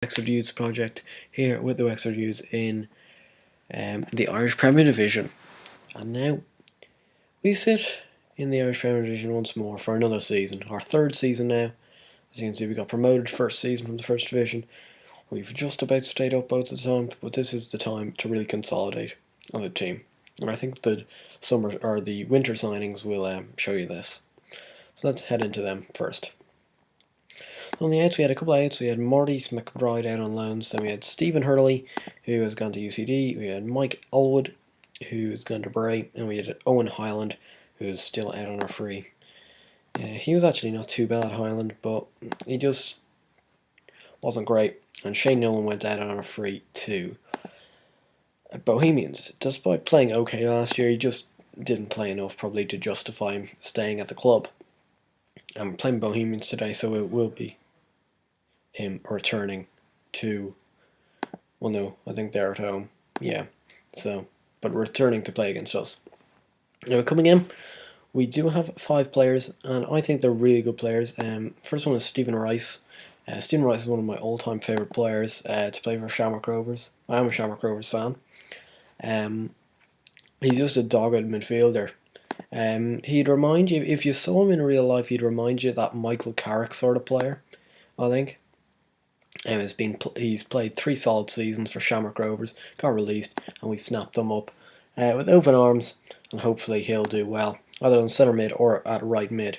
Wexford Youth project here with the Wexford Youth in the Irish Premier Division. And now we sit in the Irish Premier Division once more for another season, our third season now. As you can see, we got promoted first season from the first division. We've just about stayed up both the time, but this is the time to really consolidate as a team. And I think the summer or the winter signings will show you this. So let's head into them first. On the outs, we had a couple of outs. We had Marty McBride out on loans. Then we had Stephen Hurley, who has gone to UCD. We had Mike Allwood, who's gone to Bray. And we had Owen Highland, who's still out on a free. He was actually not too bad at Highland, but he just wasn't great. And Shane Nolan went out on a free too. At Bohemians, despite playing okay last year, he just didn't play enough probably to justify him staying at the club. And we're playing Bohemians today, so it will be him returning to, well no, I think they're at home, yeah, so, but returning to play against us. Now coming in, we do have 5 players, and I think they're really good players. First one is Stephen Rice. Stephen Rice is one of my all-time favourite players to play for Shamrock Rovers. I am a Shamrock Rovers fan. He's just a dogged midfielder. He'd remind you, if you saw him in real life, he'd remind you of that Michael Carrick sort of player, I think. He's played 3 solid seasons for Shamrock Rovers, got released, and we snapped him up with open arms, and hopefully he'll do well, either on centre mid or at right mid.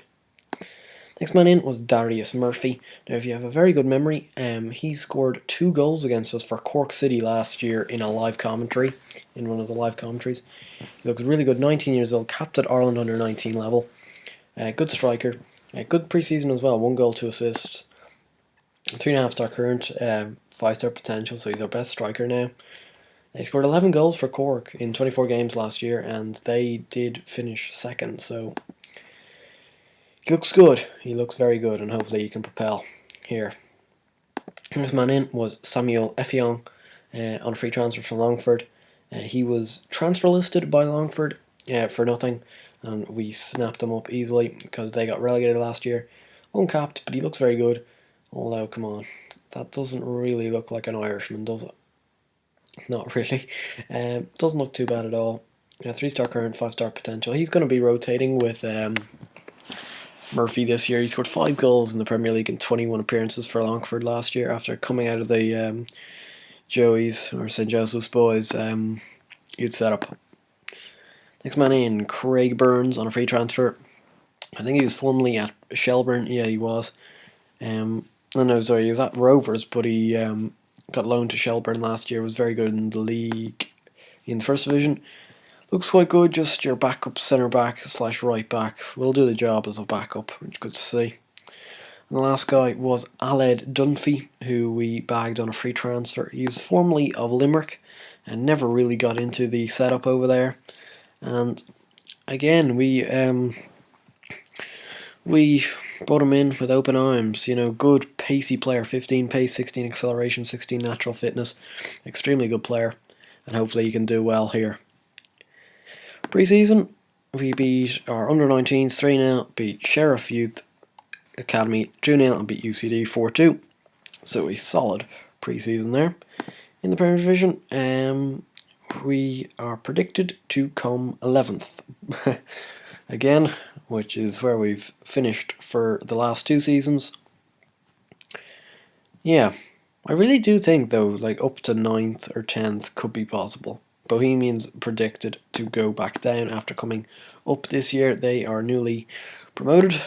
Next man in was Darius Murphy. Now, if you have a very good memory, he scored 2 goals against us for Cork City last year in a live commentary, in one of the live commentaries. He looks really good, 19 years old, capped at Ireland under 19 level, good striker, good pre-season as well, 1 goal, 2 assists. 3.5 star current, 5 star potential, so he's our best striker now. He scored 11 goals for Cork in 24 games last year, and they did finish second, so he looks good. He looks very good, and hopefully he can propel here. Next man in was Samuel Effiong on a free transfer from Longford. He was transfer listed by Longford for nothing, and we snapped him up easily because they got relegated last year. Uncapped, but he looks very good. Although, come on, that doesn't really look like an Irishman, does it? Not really. Doesn't look too bad at all. 3 star current, 5 star potential. He's going to be rotating with Murphy this year. He scored 5 goals in the Premier League in 21 appearances for Longford last year after coming out of the Joey's or St Joseph's Boys youth setup. Next man in, Craig Burns on a free transfer. I think he was formerly at Shelburne. Yeah, he was. No, sorry, he was at Rovers, but he got loaned to Shelburne last year. Was very good in the league, in the first division. Looks quite good, just your backup centre back / right back. Will do the job as a backup, which is good to see. And the last guy was Aled Dunphy, who we bagged on a free transfer. He was formerly of Limerick and never really got into the setup over there. And again, we brought him in with open arms, good pacey player, 15 pace, 16 acceleration, 16 natural fitness, extremely good player, and hopefully he can do well here. Pre-season, we beat our under-19s 3-0, beat Sheriff Youth Academy 2-0, and beat UCD 4-2, so a solid pre-season there. In the Premier Division, we are predicted to come 11th. Again, which is where we've finished for the last 2 seasons. Yeah, I really do think though, like up to 9th or 10th could be possible. Bohemians predicted to go back down after coming up this year. They are newly promoted,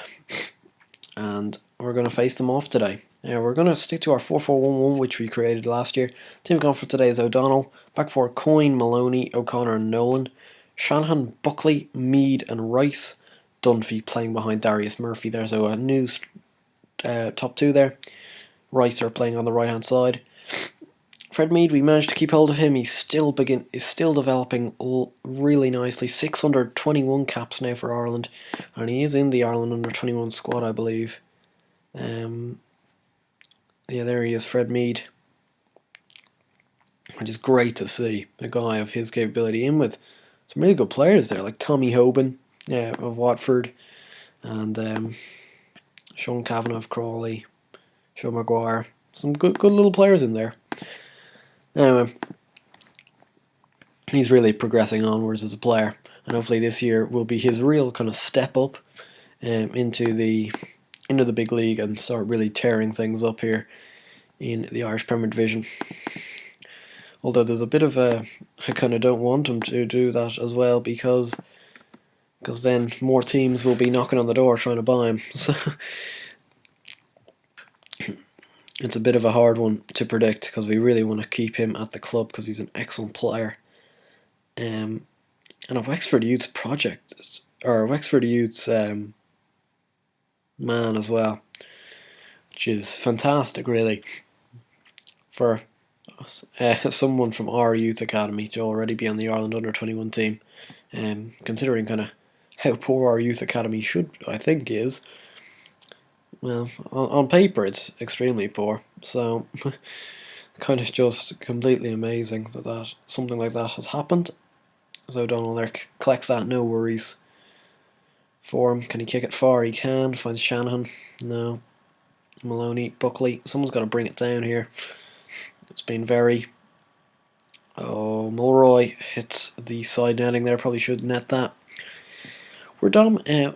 and we're going to face them off today. We're going to stick to our 4-4-1-1, which we created last year. Team gone for today is O'Donnell, back 4 Coyne, Maloney, O'Connor and Nolan, Shanahan, Buckley, Mead and Rice, Dunphy playing behind Darius Murphy there, so a new top 2 there. Rice are playing on the right hand side. Fred Mead, we managed to keep hold of him. He's still developing really nicely. 621 caps now for Ireland, and he is in the Ireland under 21 squad, I believe. Yeah, there he is, Fred Mead, which is great to see a guy of his capability in with some really good players there, like Tommy Hoban of Watford, and Sean Kavanagh of Crawley, Sean Maguire. some good little players in there. Anyway, he's really progressing onwards as a player, and hopefully this year will be his real kind of step up into the big league and start really tearing things up here in the Irish Premier Division. Although there's a bit of I kind of don't want him to do that as well, because then more teams will be knocking on the door trying to buy him. So it's a bit of a hard one to predict, because we really want to keep him at the club because he's an excellent player. And a Wexford Youth project, or a Wexford Youth man as well, which is fantastic, really, for someone from our youth academy to already be on the Ireland under-21 team. Considering kind of how poor our youth academy is. Well, on paper it's extremely poor, so kind of just completely amazing that something like that has happened. So O'Donnell there collects that, no worries for him. Can he kick it far? He can. Finds Shanahan. No. Maloney, Buckley. Someone's got to bring it down here. It's been very... Oh, Mulroy hits the side netting there. Probably should net that. We're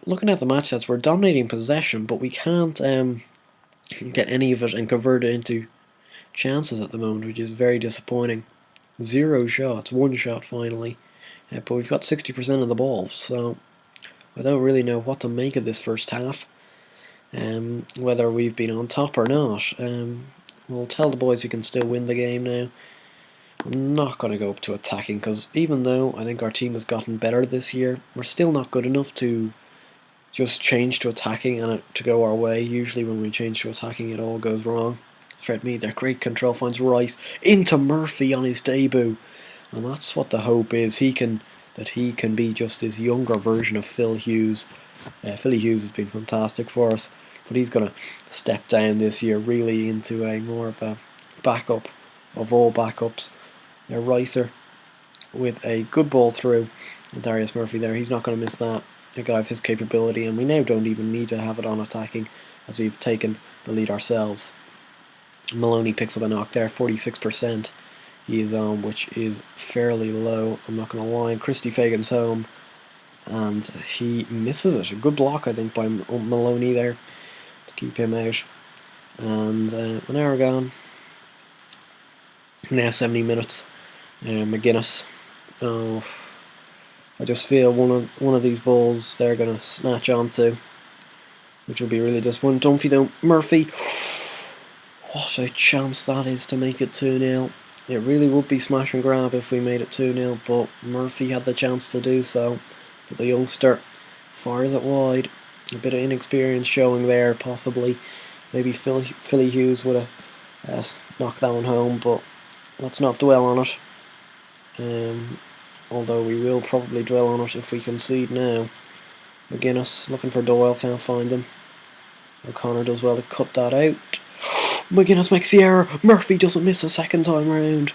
looking at the match stats, we're dominating possession, but we can't get any of it and convert it into chances at the moment, which is very disappointing. 0 shots, 1 shot finally, but we've got 60% of the ball, so I don't really know what to make of this first half, whether we've been on top or not. We'll tell the boys we can still win the game now. I'm not going to go up to attacking, because even though I think our team has gotten better this year, we're still not good enough to just change to attacking and to go our way. Usually when we change to attacking it all goes wrong. Fred Mead there, great control, finds Rice into Murphy on his debut, and that's what the hope is. He can be just this younger version of Phil Hughes. Philly Hughes has been fantastic for us, but he's going to step down this year really into a more of a backup of all backups. Ricer with a good ball through. Darius Murphy there, he's not going to miss that. A guy of his capability, and we now don't even need to have it on attacking, as we've taken the lead ourselves. Maloney picks up a knock there, 46% he is on, which is fairly low, I'm not going to lie. Christy Fagan's home, and he misses it. A good block, I think, by Maloney there to keep him out. And an hour gone. Now 70 minutes. McGuinness. Oh, I just feel one of these balls they're gonna snatch onto, which will be really disappointing. Dunphy though, Murphy. What a chance that is to make it 2-0. It really would be smash and grab if we made it 2-0, but Murphy had the chance to do so. But the youngster fires it wide. A bit of inexperience showing there, possibly. Maybe Philly Hughes would have knocked that one home, but let's not dwell on it. Although we will probably dwell on it if we concede now. McGuinness looking for Doyle, can't find him. O'Connor does well to cut that out. McGuinness makes the error. Murphy doesn't miss a second time round.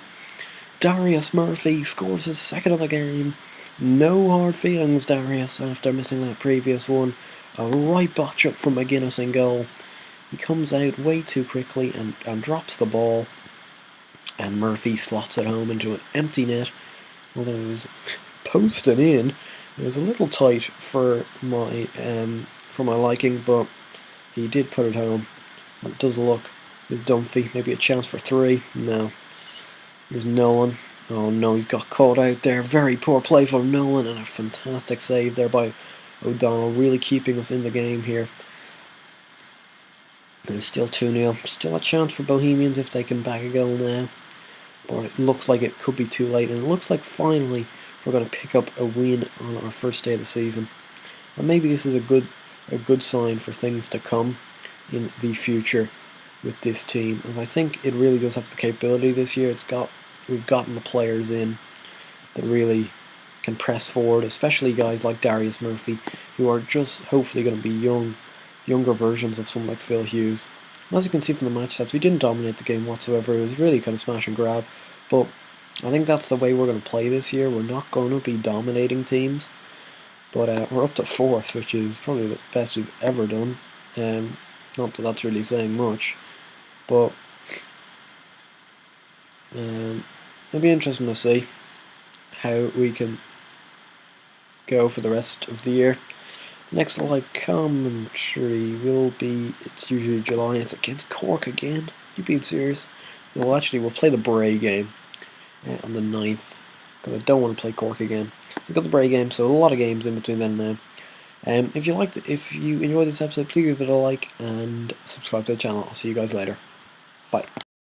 Darius Murphy scores his second of the game. No hard feelings, Darius, after missing that previous one. A right botch up from McGuinness in goal. He comes out way too quickly and drops the ball. And Murphy slots it home into an empty net. Although it was posted in, it was a little tight for my liking, but he did put it home. It does look, is Dunphy, maybe a chance for 3. No, there's Nolan. Oh no, he's got caught out there. Very poor play from Nolan, and a fantastic save there by O'Donnell, really keeping us in the game here. And it's still 2-0. Still a chance for Bohemians if they can back a goal now. But it looks like it could be too late, and it looks like finally we're going to pick up a win on our first day of the season. And maybe this is a good sign for things to come in the future with this team, as I think it really does have the capability this year. We've gotten the players in that really can press forward, especially guys like Darius Murphy, who are just hopefully going to be younger versions of someone like Phil Hughes. As you can see from the match stats, we didn't dominate the game whatsoever. It was really kind of smash and grab. But I think that's the way we're going to play this year. We're not going to be dominating teams. But we're up to 4th, which is probably the best we've ever done. Not that that's really saying much. But It'll be interesting to see how we can go for the rest of the year. Next live commentary will be, it's usually July, it's against Cork again. You being serious? No, actually, we'll play the Bray game on the 9th, because I don't want to play Cork again. We've got the Bray game, so a lot of games in between then and now. If you enjoyed this episode, please give it a like and subscribe to the channel. I'll see you guys later. Bye.